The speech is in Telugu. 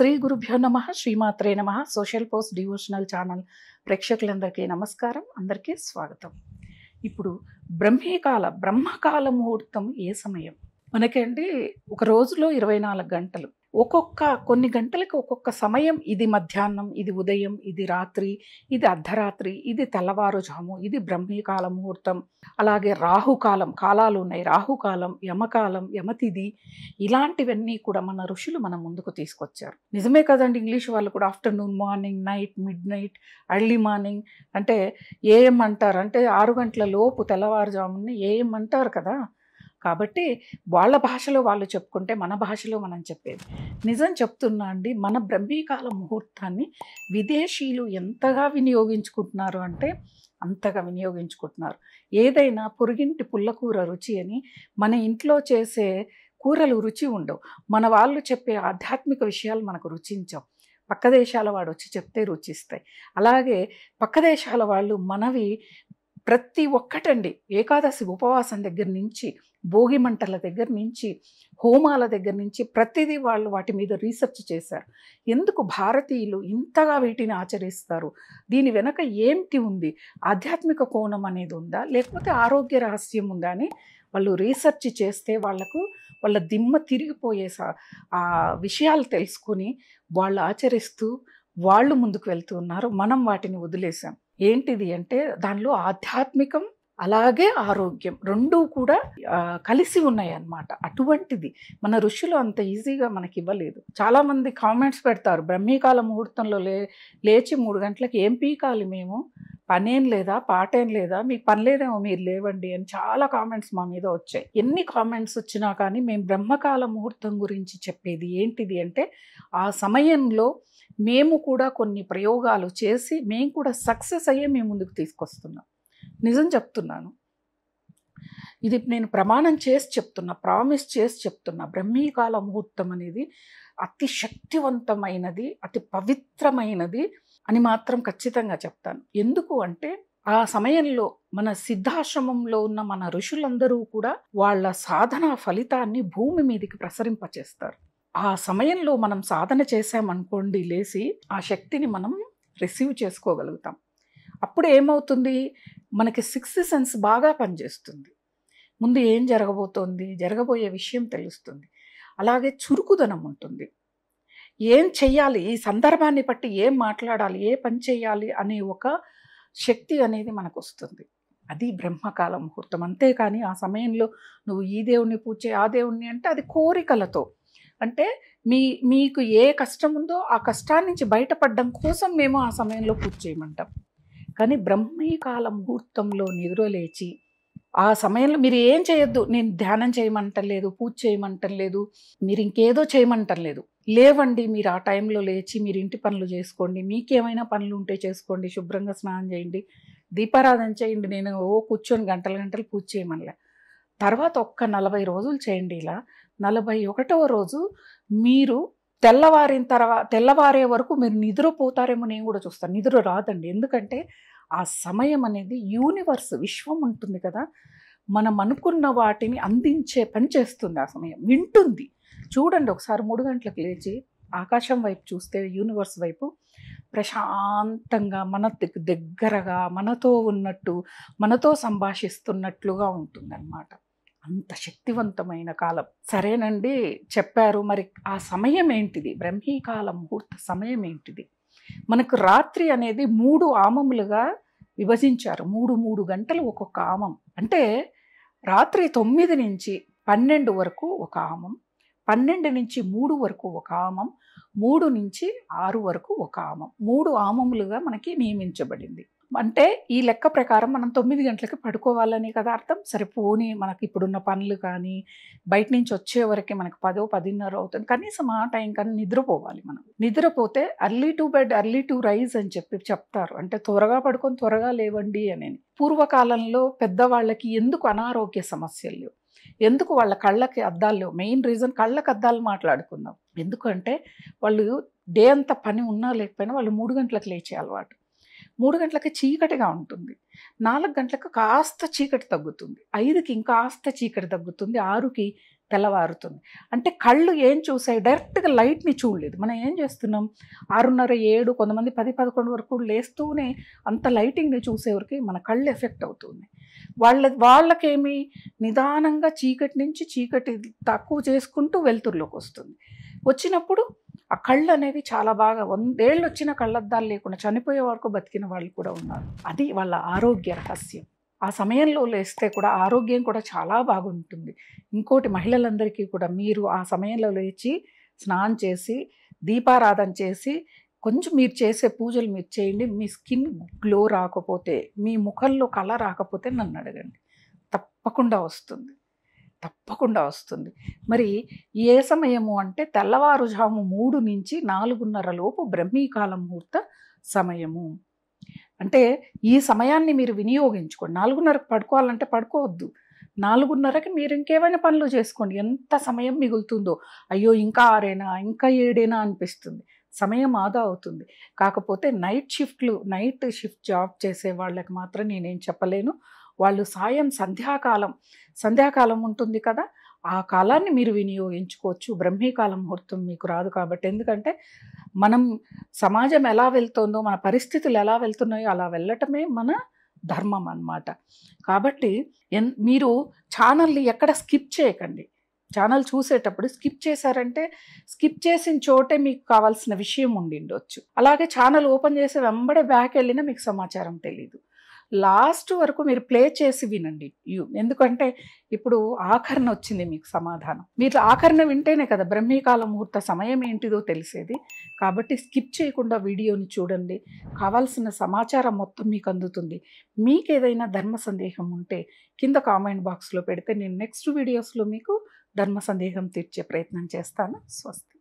శ్రీ గురుభ్యో నమః శ్రీమాత్రే నమః సోషల్ పోస్ట్ డివోషనల్ ఛానల్ ప్రేక్షకులందరికీ నమస్కారం. అందరికీ స్వాగతం. ఇప్పుడు బ్రహ్మకాల ముహూర్తం ఏ సమయం మనకండి? ఒక రోజులో 24 గంటలు, కొన్ని గంటలకు ఒక్కొక్క సమయం. ఇది మధ్యాహ్నం, ఇది ఉదయం, ఇది రాత్రి, ఇది అర్ధరాత్రి, ఇది తెల్లవారుజాము, ఇది బ్రహ్మీకాల ముహూర్తం. అలాగే రాహుకాలం, కాలాలు ఉన్నాయి. రాహుకాలం, యమకాలం, యమతిథి, ఇలాంటివన్నీ కూడా మన ఋషులు మన ముందుకు తీసుకొచ్చారు. నిజమే కదండి. ఇంగ్లీష్ వాళ్ళు కూడా afternoon, morning, night, mid night, early morning అంటే ఏఎం అంటారు. అంటే 6 గంటల లోపు తెల్లవారుజాముని ఏఎం అంటారు కదా. కాబట్టి వాళ్ళ భాషలో వాళ్ళు చెప్పుకుంటే మన భాషలో మనం చెప్పేది. నిజం చెప్తున్నా అండి, మన బ్రహ్మీకాల ముహూర్తాన్ని విదేశీయులు ఎంతగా వినియోగించుకుంటున్నారు అంటే అంతగా వినియోగించుకుంటున్నారు. ఏదైనా పొరుగింటి పుల్లకూర రుచి అని మన ఇంట్లో చేసే కూరలు రుచి ఉండవు. మన వాళ్ళు చెప్పే ఆధ్యాత్మిక విషయాలు మనకు రుచించవు. పక్క దేశాల వాడు వచ్చి చెప్తే రుచిస్తాయి. అలాగే పక్క దేశాల వాళ్ళు మనవి ప్రతి ఒక్కటండి, ఏకాదశి ఉపవాసం దగ్గర నుంచి, భోగి మంటల దగ్గర నుంచి, హోమాల దగ్గర నుంచి ప్రతిదీ వాళ్ళు వాటి మీద రీసెర్చ్ చేశారు. ఎందుకు భారతీయులు ఇంతగా వీటిని ఆచరిస్తారు? దీని వెనక ఏంటి ఉంది? ఆధ్యాత్మిక కోణం అనేది ఉందా, లేకపోతే ఆరోగ్య రహస్యం ఉందా అని వాళ్ళు రీసెర్చ్ చేస్తే వాళ్ళ దిమ్మ తిరిగిపోయే ఆ విషయాలు తెలుసుకుని వాళ్ళు ఆచరిస్తూ వాళ్ళు ముందుకు వెళ్తూ ఉన్నారు. మనం వాటిని వదిలేసాం. ఏంటిది అంటే దానిలో ఆధ్యాత్మికం అలాగే ఆరోగ్యం రెండూ కూడా కలిసి ఉన్నాయి అన్నమాట. అటువంటిది మన ఋషులు అంత ఈజీగా మనకి ఇవ్వలేదు. చాలామంది కామెంట్స్ పెడతారు, బ్రహ్మీకాల ముహూర్తంలో లేచి 3 గంటలకు ఏం పీకాలి మేము, పనేం లేదా, పాటేం లేదా, మీకు పని లేదేమో, మీరు లేవండి అని చాలా కామెంట్స్ మా మీద వచ్చాయి. ఎన్ని కామెంట్స్ వచ్చినా కానీ మేము బ్రహ్మకాల ముహూర్తం గురించి చెప్పేది ఏంటిది అంటే ఆ సమయంలో మేము కూడా కొన్ని ప్రయోగాలు చేసి మేము కూడా సక్సెస్ అయ్యే మేము ముందుకు తీసుకొస్తున్నాం. నిజం చెప్తున్నాను. ఇది నేను ప్రమాణం చేసి చెప్తున్నా, ప్రామిస్ చేసి చెప్తున్నా. బ్రహ్మీకాల ముహూర్తం అనేది అతి శక్తివంతమైనది, అతి పవిత్రమైనది అని మాత్రం ఖచ్చితంగా చెప్తాను. ఎందుకు అంటే ఆ సమయంలో మన సిద్ధాశ్రమంలో ఉన్న మన ఋషులందరూ కూడా వాళ్ళ సాధన ఫలితాన్ని భూమి మీదకి ప్రసరింపచేస్తారు. ఆ సమయంలో మనం సాధన చేసామనుకోండి, లేసి ఆ శక్తిని మనం రిసీవ్ చేసుకోగలుగుతాం. అప్పుడు ఏమవుతుంది, మనకి 6th సెన్స్ బాగా పనిచేస్తుంది. ముందు ఏం జరగబోతోంది, జరగబోయే విషయం తెలుస్తుంది. అలాగే చురుకుదనం ఉంటుంది. ఏం చెయ్యాలి, ఈ సందర్భాన్ని బట్టి ఏం మాట్లాడాలి, ఏ పని చేయాలి అనే ఒక శక్తి అనేది మనకు వస్తుంది. అది బ్రహ్మకాల ముహూర్తం. అంతేకాని ఆ సమయంలో నువ్వు ఈ దేవుణ్ణి పూజ చేయి, ఆ దేవుణ్ణి అంటే అది కోరికలతో, అంటే మీకు ఏ కష్టం ఉందో ఆ కష్టాన్ని నుంచి బయటపడడం కోసం మేము ఆ సమయంలో పూజ చేయమంటాం. కానీ బ్రహ్మీకాల ముహూర్తంలో నిద్రలేచి ఆ సమయంలో మీరు ఏం చేయొద్దు. నేను ధ్యానం చేయమంటలేదు, పూజ చేయమంటలేదు, మీరు ఇంకేదో చేయమంటలేదు. లేవండి, మీరు ఆ టైంలో లేచి మీరు ఇంటి పనులు చేసుకోండి, మీకేమైనా పనులు ఉంటే చేసుకోండి, శుభ్రంగా స్నానం చేయండి, దీపారాధన చేయండి. నేను కూర్చొని గంటలు పూజ చేయమనిలే. తర్వాత ఒక్క 40 రోజులు చేయండి. ఇలా 41వ రోజు మీరు తెల్లవారే వరకు మీరు నిద్రపోతారేమో నేను కూడా చూస్తాను. నిద్ర రాదండి. ఎందుకంటే ఆ సమయం అనేది యూనివర్స్, విశ్వం ఉంటుంది కదా, మనం అనుకున్న వాటిని అందించే పని చేస్తుంది. ఆ సమయం వింటుంది. చూడండి, ఒకసారి 3 గంటలకు లేచి ఆకాశం వైపు చూస్తే, యూనివర్స్ వైపు ప్రశాంతంగా, మన దగ్గరగా, మనతో ఉన్నట్టు, మనతో సంభాషిస్తున్నట్లుగా ఉంటుందన్నమాట. అంత శక్తివంతమైన కాలం. సరేనండి, చెప్పారు. మరి ఆ సమయం ఏంటిది? బ్రహ్మీకాల ముహూర్త సమయం ఏంటిది? మనకు రాత్రి అనేది 3 ఆమములుగా విభజించారు. 3 గంటలు ఒక్కొక్క ఆమం. అంటే రాత్రి 9 నుంచి 12 వరకు ఒక ఆమం, 12 నుంచి 3 వరకు ఒక ఆమం, 3 నుంచి 6 వరకు ఒక ఆమం. 3 ఆమములుగా మనకి నియమించబడింది. అంటే ఈ లెక్క ప్రకారం మనం 9 గంటలకి పడుకోవాలని కదా అర్థం. సరే, పోనీ మనకి ఇప్పుడున్న పనులు కానీ బయట నుంచి వచ్చే వరకే మనకు 10, 10:30 అవుతుంది. కనీసం ఆ టైం కానీ నిద్రపోవాలి. మనం నిద్రపోతే early to bed early to rise అని చెప్తారు. అంటే త్వరగా పడుకొని త్వరగా లేవండి అని. పూర్వకాలంలో పెద్దవాళ్ళకి ఎందుకు అనారోగ్య సమస్యలు లేవు, ఎందుకు వాళ్ళ కళ్ళకి అద్దాలు లేవు? మెయిన్ రీజన్ కళ్ళకి అద్దాలు మాట్లాడుకుందాం. ఎందుకంటే వాళ్ళు డే అంతా పని ఉన్నా లేకపోయినా వాళ్ళు 3 గంటలకు లేచే అలవాటు. 3 గంటలకి చీకటిగా ఉంటుంది, 4 గంటలకు కాస్త చీకటి తగ్గుతుంది, 5కి ఇంకాస్త చీకటి తగ్గుతుంది, 6కి తెల్లవారుతుంది. అంటే కళ్ళు ఏం చూసాయి, డైరెక్ట్గా లైట్ని చూడలేదు. మనం ఏం చేస్తున్నాం, 6:30, 7, కొంతమంది 10, 11 వరకు లేస్తూనే అంత లైటింగ్ని చూసేవరకు మన కళ్ళు ఎఫెక్ట్ అవుతుంది. వాళ్ళకేమి నిదానంగా చీకటి నుంచి చీకటి తక్కువ చేసుకుంటూ వెలుతురులోకి వస్తుంది. వచ్చినప్పుడు ఆ కళ్ళు అనేవి చాలా బాగా 100 ఏళ్ళు వచ్చిన కళ్ళద్దాలు లేకుండా చనిపోయే వరకు బతికిన వాళ్ళు కూడా ఉన్నారు. అది వాళ్ళ ఆరోగ్య రహస్యం. ఆ సమయంలో లేస్తే కూడా ఆరోగ్యం కూడా చాలా బాగుంటుంది. ఇంకోటి, మహిళలందరికీ కూడా మీరు ఆ సమయంలో లేచి స్నానం చేసి దీపారాధన చేసి కొంచెం మీరు చేసే పూజలు మీరు చేయండి. మీ స్కిన్ గ్లో రాకపోతే, మీ ముఖంలో కళ రాకపోతే నన్ను అడగండి, తప్పకుండా వస్తుంది, తప్పకుండా వస్తుంది. మరి ఏ సమయము అంటే తెల్లవారుజాము 3 నుంచి 4:30 లోపు బ్రహ్మీకాల ముహూర్త సమయము. అంటే ఈ సమయాన్ని మీరు వినియోగించుకోండి. 4:30కి పడుకోవాలంటే పడుకోవద్దు. 4:30కి మీరు ఇంకేమైనా పనులు చేసుకోండి. ఎంత సమయం మిగులుతుందో, అయ్యో ఇంకా 6 ఇంకా 7 అనిపిస్తుంది. సమయం ఆదా అవుతుంది. కాకపోతే నైట్ షిఫ్ట్ జాబ్ చేసే వాళ్ళకి మాత్రం నేనేం చెప్పలేను. వాళ్ళు సంధ్యాకాలం ఉంటుంది కదా, ఆ కాలాన్ని మీరు వినియోగించుకోవచ్చు. బ్రహ్మీకాల ముహూర్తం మీకు రాదు కాబట్టి. ఎందుకంటే మనం సమాజం ఎలా వెళ్తుందో, మన పరిస్థితులు ఎలా వెళ్తున్నాయో అలా వెళ్ళటమే మన ధర్మం అన్నమాట. కాబట్టి మీరు ఛానల్ని ఎక్కడ స్కిప్ చేయకండి. ఛానల్ చూసేటప్పుడు స్కిప్ చేశారంటే స్కిప్ చేసిన చోటే మీకు కావాల్సిన విషయం ఉండిండొచ్చు. అలాగే ఛానల్ ఓపెన్ చేసి వెంబడే బ్యాక్ వెళ్ళినా మీకు సమాచారం తెలీదు. లాస్ట్ వరకు మీరు ప్లే చేసి వినండి. ఎందుకంటే ఇప్పుడు ఆఖరణ వచ్చింది మీకు సమాధానం. మీరు ఆఖరణ వింటేనే కదా బ్రహ్మీకాల ముహూర్త సమయం ఏంటిదో తెలిసేది. కాబట్టి స్కిప్ చేయకుండా వీడియోని చూడండి. కావాల్సిన సమాచారం మొత్తం మీకు అందుతుంది. మీకు ఏదైనా ధర్మ సందేహం ఉంటే కింద కామెంట్ బాక్స్లో పెడితే నేను నెక్స్ట్ వీడియోస్లో మీకు ధర్మ సందేహం తీర్చే ప్రయత్నం చేస్తాను. స్వస్తి.